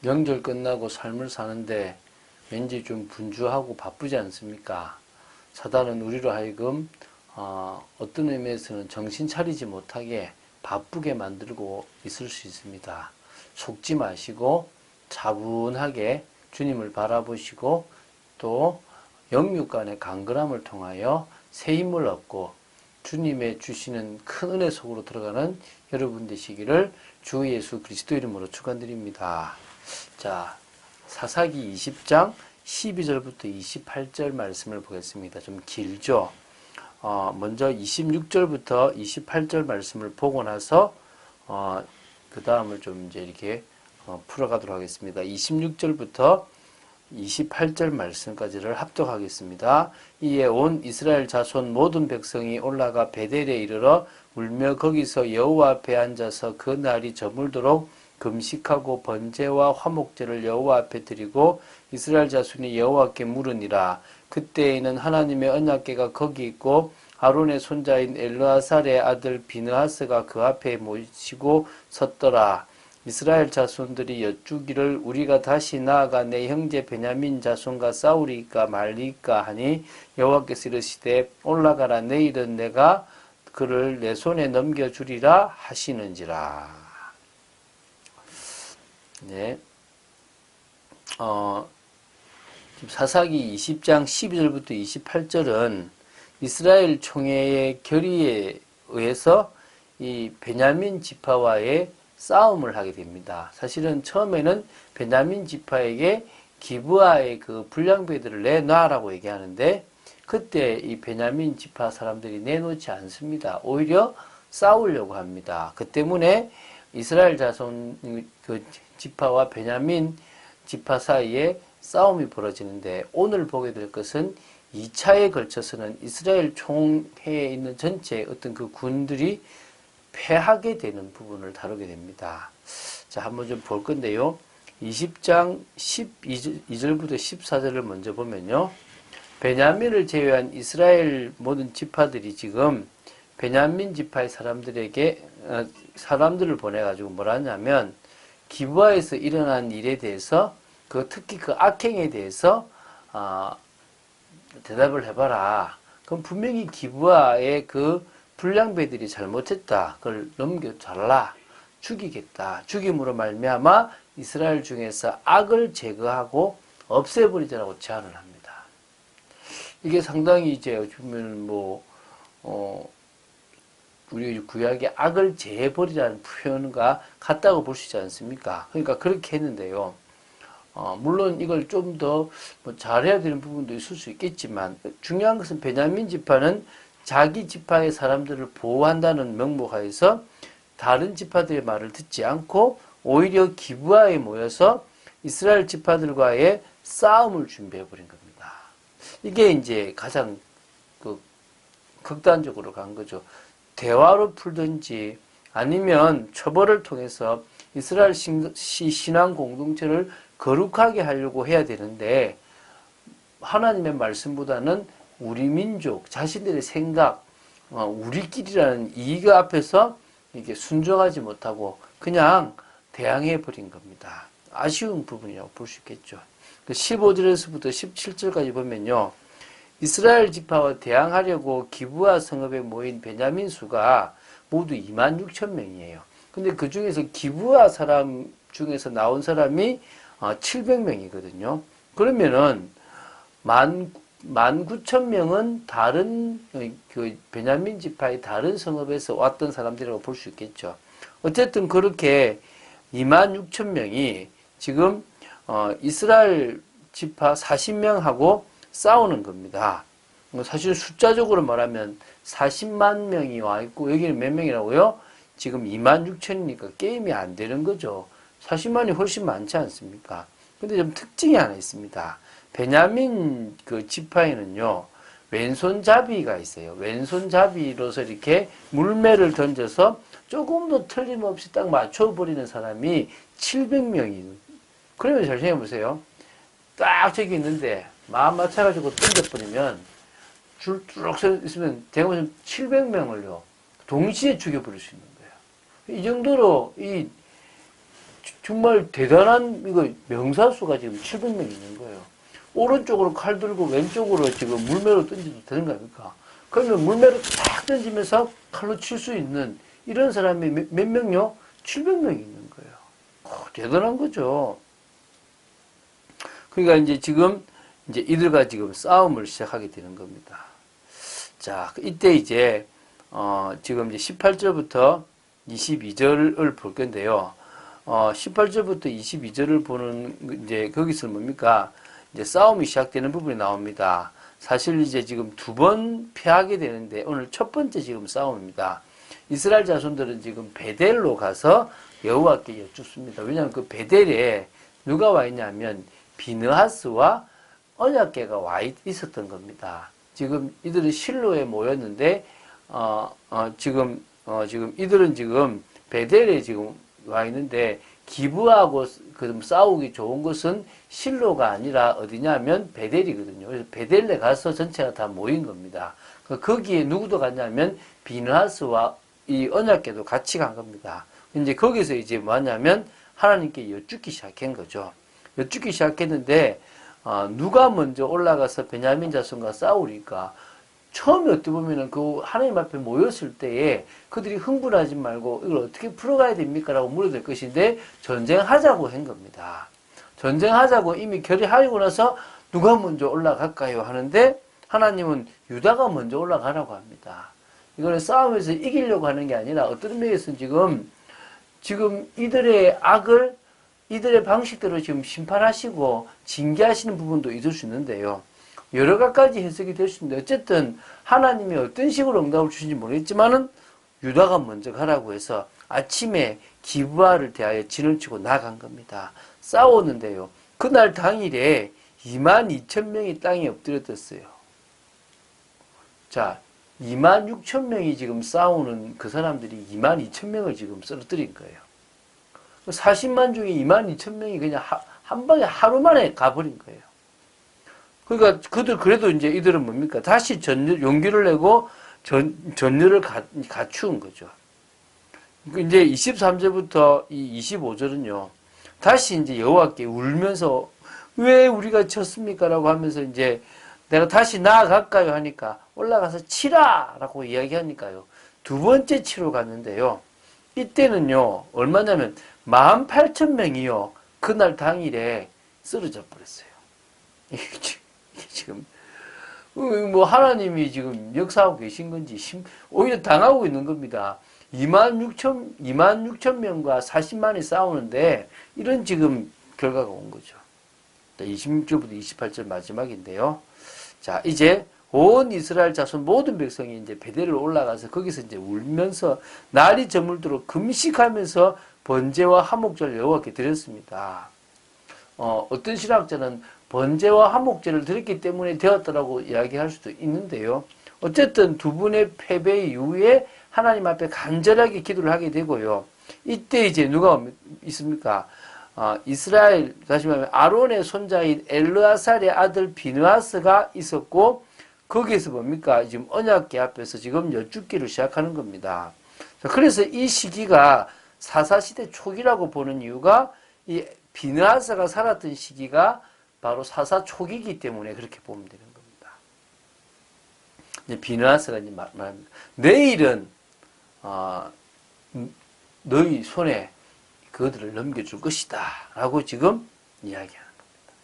명절 끝나고 삶을 사는데 왠지 좀 분주하고 바쁘지 않습니까? 사단은 우리로 하여금 어떤 의미에서는 정신 차리지 못하게 바쁘게 만들고 있을 수 있습니다. 속지 마시고 차분하게 주님을 바라보시고 또 영육 간의 간결함을 통하여 새 힘을 얻고 주님의 주시는 큰 은혜 속으로 들어가는 여러분 되시기를 주 예수 그리스도 이름으로 축원드립니다. 자, 사사기 20장 12절부터 28절 말씀을 보겠습니다. 좀 길죠? 먼저 26절부터 28절 말씀을 보고 나서 그 다음을 좀 이제 이렇게 풀어가도록 하겠습니다. 26절부터 28절 말씀까지를 합독하겠습니다. 이에 온 이스라엘 자손 모든 백성이 올라가 베델에 이르러 울며 거기서 여호와 앞에 앉아서 그 날이 저물도록 금식하고 번제와 화목제를 여호와 앞에 드리고 이스라엘 자손이 여호와께 물으니라. 그때에는 하나님의 언약궤가 거기 있고 아론의 손자인 엘르아살의 아들 비느하스가 그 앞에 모시고 섰더라. 이스라엘 자손들이 여쭈기를 우리가 다시 나아가 내 형제 베냐민 자손과 싸우리까 말리까 하니 여호와께서 이르시되 올라가라. 내일은 내가 그를 내 손에 넘겨주리라 하시는지라. 네. 사사기 20장 12절부터 28절은 이스라엘 총회의 결의에 의해서 이 베냐민 지파와의 싸움을 하게 됩니다. 사실은 처음에는 베냐민 지파에게 기브아의 그 불량배들을 내놔라고 얘기하는데 그때 이 베냐민 지파 사람들이 내놓지 않습니다. 오히려 싸우려고 합니다. 그 때문에 이스라엘 자손 그 지파와 베냐민 지파 사이에 싸움이 벌어지는데 오늘 보게 될 것은 2차에 걸쳐서는 이스라엘 총회에 있는 전체 어떤 그 군들이 패하게 되는 부분을 다루게 됩니다. 자, 한번 좀 볼 건데요. 20장 12절부터 14절을 먼저 보면요. 베냐민을 제외한 이스라엘 모든 지파들이 지금 베냐민 지파의 사람들을 보내가지고 뭐라 하냐면 기브아에서 일어난 일에 대해서 특히 그 악행에 대해서 대답을 해봐라. 그럼 분명히 기브아의 그 불량배들이 잘못했다. 그걸 넘겨달라. 죽이겠다. 죽임으로 말미암아 이스라엘 중에서 악을 제거하고 없애버리자라고 제안을 합니다. 이게 상당히 이제 보면 우리 구약의 악을 제해버리라는 표현과 같다고 볼 수 있지 않습니까? 그러니까 그렇게 했는데요. 물론 이걸 좀 더 잘해야 되는 부분도 있을 수 있겠지만 중요한 것은 베냐민 지파는 자기 지파의 사람들을 보호한다는 명목하에서 다른 지파들의 말을 듣지 않고 오히려 기브아에 모여서 이스라엘 지파들과의 싸움을 준비해버린 겁니다. 이게 이제 가장 극단적으로 간 거죠. 대화로 풀든지 아니면 처벌을 통해서 이스라엘 신앙 공동체를 거룩하게 하려고 해야 되는데 하나님의 말씀보다는 우리 민족, 자신들의 생각, 우리끼리라는 이익 앞에서 이게 순종하지 못하고 그냥 대항해 버린 겁니다. 아쉬운 부분이라고 볼 수 있겠죠. 15절에서부터 17절까지 보면요. 이스라엘 지파와 대항하려고 기브아 성읍에 모인 베냐민 수가 모두 26,000명이에요. 근데 그 중에서 기브아 사람 중에서 나온 사람이 700명이거든요. 그러면은 19,000명은 다른 그 베냐민 지파의 다른 성읍에서 왔던 사람들이라고 볼 수 있겠죠. 어쨌든 그렇게 26,000명이 지금 이스라엘 지파 40명하고 싸우는 겁니다. 사실 숫자적으로 말하면 40만 명이 와 있고 여기는 몇 명이라고요? 지금 26,000이니까 게임이 안 되는 거죠. 40만이 훨씬 많지 않습니까? 근데 좀 특징이 하나 있습니다. 베냐민 그 지파에는요, 왼손잡이가 있어요. 왼손잡이로서 이렇게 물매를 던져서 조금도 틀림없이 딱 맞춰버리는 사람이 700명이. 그러면 잘 생각해보세요. 딱 저기 있는데, 마음 맞춰가지고 던져버리면, 줄 쭉 서 있으면, 제가 보면 700명을요, 동시에 죽여버릴 수 있는 거예요. 이 정도로 정말 대단한 이거 명사수가 지금 700명 있는 거예요. 오른쪽으로 칼 들고 왼쪽으로 지금 물매로 던져도 되는 거 아닙니까? 그러면 물매로 탁 던지면서 칼로 칠 수 있는 이런 사람이 몇 명요? 700명이 있는 거예요. 대단한 거죠. 그러니까 이제 지금 이제 이들과 지금 싸움을 시작하게 되는 겁니다. 자, 이때 이제 지금 이제 18절부터 22절을 볼 건데요. 18절부터 22절을 보는 이제 거기서 뭡니까? 이제 싸움이 시작되는 부분이 나옵니다. 사실 이제 지금 두 번 패하게 되는데 오늘 첫 번째 지금 싸움입니다. 이스라엘 자손들은 지금 베델로 가서 여호와께 여쭙습니다. 왜냐하면 그 베델에 누가 와 있냐면 비느하스와 언약궤가 와 있었던 겁니다. 지금 이들은 실로에 모였는데 지금 이들은 지금 베델에 지금 와 있는데 기브하고 그 싸우기 좋은 것은 실로가 아니라 어디냐면 베델이거든요. 그래서 베델에 가서 전체가 다 모인 겁니다. 거기에 누구도 갔냐면 비느하스와 이 언약궤도 같이 간 겁니다. 이제 거기서 이제 뭐냐면 하나님께 여쭙기 시작한 거죠. 여쭙기 시작했는데 누가 먼저 올라가서 베냐민 자손과 싸우니까 처음에 어떻게 보면은 그 하나님 앞에 모였을 때에 그들이 흥분하지 말고 이걸 어떻게 풀어가야 됩니까? 라고 물어야 될 것인데 전쟁하자고 한 겁니다. 전쟁하자고 이미 결의하고 나서 누가 먼저 올라갈까요? 하는데 하나님은 유다가 먼저 올라가라고 합니다. 이거는 싸움에서 이기려고 하는 게 아니라 어떤 의미에서는 지금 이들의 악을 이들의 방식대로 지금 심판하시고 징계하시는 부분도 있을 수 있는데요. 여러 가지 해석이 될 수 있는데 어쨌든 하나님이 어떤 식으로 응답을 주신지 모르겠지만은 유다가 먼저 가라고 해서 아침에 기브아를 대하여 진을 치고 나간 겁니다. 싸웠는데요. 그날 당일에 22,000명이 땅에 엎드려졌어요. 자, 26,000명이 지금 싸우는 그 사람들이 22,000명을 지금 쓰러뜨린 거예요. 40만 중에 22,000명이 그냥 한 방에 하루 만에 가버린 거예요. 그러니까 그래도 이제 이들은 뭡니까? 다시 용기를 내고 전열을 갖추은 거죠. 이제 23절부터 이 25절은요. 다시 이제 여호와께 울면서 왜 우리가 졌습니까? 라고 하면서 이제 내가 다시 나아갈까요? 하니까 올라가서 치라! 라고 이야기하니까요. 두 번째 치러 갔는데요. 이때는요. 얼마냐면 18,000명이요. 그날 당일에 쓰러져 버렸어요. 이게 지금 뭐 하나님이 지금 역사하고 계신 건지 오히려 당하고 있는 겁니다. 26,000명과 40만이 싸우는데 이런 지금 결과가 온 거죠. 26절부터 28절 마지막인데요. 자, 이제 온 이스라엘 자손 모든 백성이 이제 베델을 올라가서 거기서 이제 울면서 날이 저물도록 금식하면서 번제와 화목제를 여호와께 드렸습니다. 어떤 신학자는 번제와 화목제를 드렸기 때문에 되었다라고 이야기할 수도 있는데요. 어쨌든 두 분의 패배 이후에 하나님 앞에 간절하게 기도를 하게 되고요. 이때 이제 누가 있습니까? 이스라엘, 다시 말하면 아론의 손자인 엘르아살의 아들 비느하스가 있었고, 거기에서 뭡니까? 지금 언약궤 앞에서 지금 여쭙기를 시작하는 겁니다. 그래서 이 시기가 사사시대 초기라고 보는 이유가 이 비느하스가 살았던 시기가 바로 사사 초기이기 때문에 그렇게 보면 되는 겁니다. 이제 비느하스가 이제 말합니다. 내일은 너희 손에 그들을 넘겨줄 것이다 라고 지금 이야기하는 겁니다.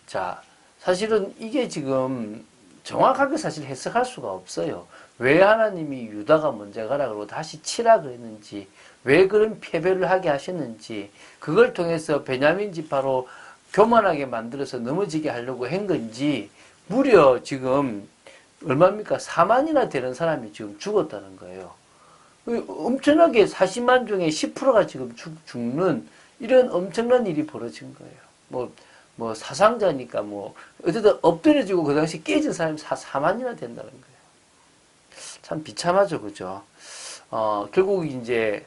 자, 사실은 이게 지금 정확하게 사실 해석할 수가 없어요. 왜 하나님이 유다가 먼저 가라 그러고 다시 치라 그랬는지, 왜 그런 패배를 하게 하셨는지, 그걸 통해서 베냐민 지파로 교만하게 만들어서 넘어지게 하려고 한 건지, 무려 지금 얼마입니까? 4만이나 되는 사람이 지금 죽었다는 거예요. 엄청나게 40만 중에 10%가 지금 죽는 이런 엄청난 일이 벌어진 거예요. 뭐 사상자니까 어쨌든 엎드려지고 그 당시 깨진 사람이 4만이나 된다는 거예요. 참 비참하죠, 그죠? 결국 이제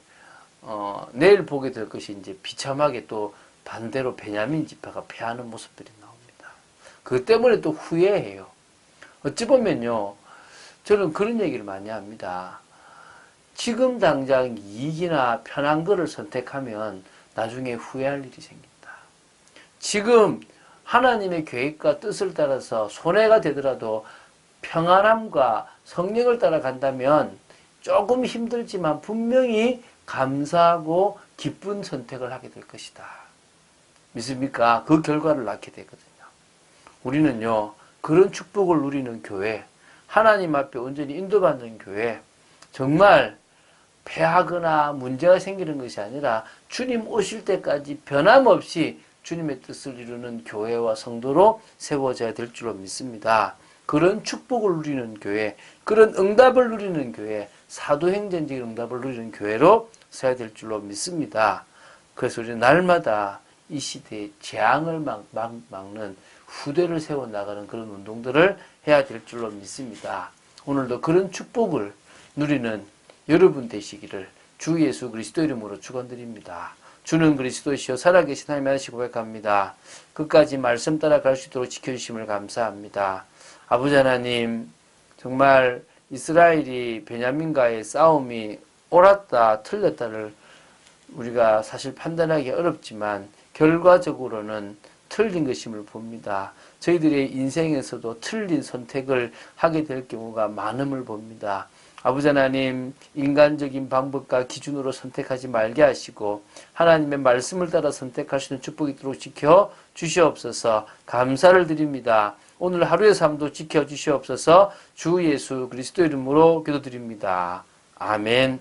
내일 보게 될 것이 이제 비참하게 또 반대로 베냐민 지파가 패하는 모습들이 나옵니다. 그것 때문에 또 후회해요. 어찌 보면요, 저는 그런 얘기를 많이 합니다. 지금 당장 이익이나 편한 거를 선택하면 나중에 후회할 일이 생긴다. 지금 하나님의 계획과 뜻을 따라서 손해가 되더라도 평안함과 성령을 따라간다면 조금 힘들지만 분명히 감사하고 기쁜 선택을 하게 될 것이다. 믿습니까? 그 결과를 낳게 되거든요. 우리는요, 그런 축복을 누리는 교회, 하나님 앞에 온전히 인도받는 교회, 정말 패하거나 문제가 생기는 것이 아니라 주님 오실 때까지 변함없이 주님의 뜻을 이루는 교회와 성도로 세워져야 될 줄로 믿습니다. 그런 축복을 누리는 교회, 그런 응답을 누리는 교회, 사도행전적인 응답을 누리는 교회로 서야 될 줄로 믿습니다. 그래서 우리는 날마다 이 시대의 재앙을 막는 후대를 세워나가는 그런 운동들을 해야 될 줄로 믿습니다. 오늘도 그런 축복을 누리는 여러분 되시기를 주 예수 그리스도 이름으로 축원드립니다. 주는 그리스도시요 살아계신 하나님 아버지 고백합니다. 끝까지 말씀 따라 갈 수 있도록 지켜주심을 감사합니다. 아버지 하나님, 정말 이스라엘이 베냐민과의 싸움이 옳았다 틀렸다를 우리가 사실 판단하기 어렵지만 결과적으로는 틀린 것임을 봅니다. 저희들의 인생에서도 틀린 선택을 하게 될 경우가 많음을 봅니다. 아버지 하나님, 인간적인 방법과 기준으로 선택하지 말게 하시고 하나님의 말씀을 따라 선택할 수 있는 축복이 있도록 지켜 주시옵소서. 감사를 드립니다. 오늘 하루의 삶도 지켜 주시옵소서. 주 예수 그리스도 이름으로 기도드립니다. 아멘.